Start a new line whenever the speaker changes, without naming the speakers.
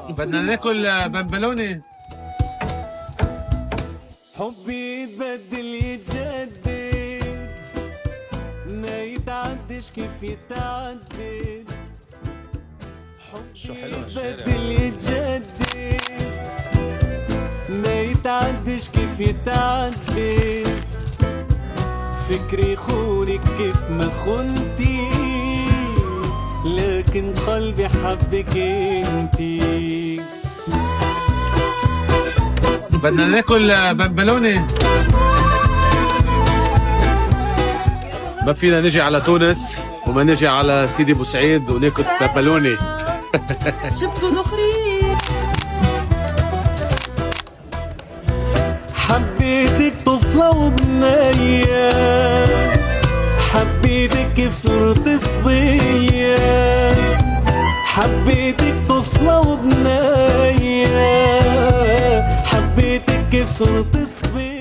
بدنا ناكل بمبلوني.
حبي يتبدل يتجدد، ما يتعدش كيف يتعدد.
شو
حبي
حلو هالشارع.
يتبدل يتجدد، ما يتعدش كيف يتعدد. فكري خونك كيف ما خنتي، لكن قلبي حبك انتي.
بدنا ناكل بمبلوني. ما فينا نجي على تونس وما نجي على سيدي بوسعيد وناكل بمبلوني.
شفتوا زخري.
حبيتك طفلة وبنية، حبيتك كيف صرت صبية. حبيتك طفلة وبنية، حبيتك كيف صرت صبية.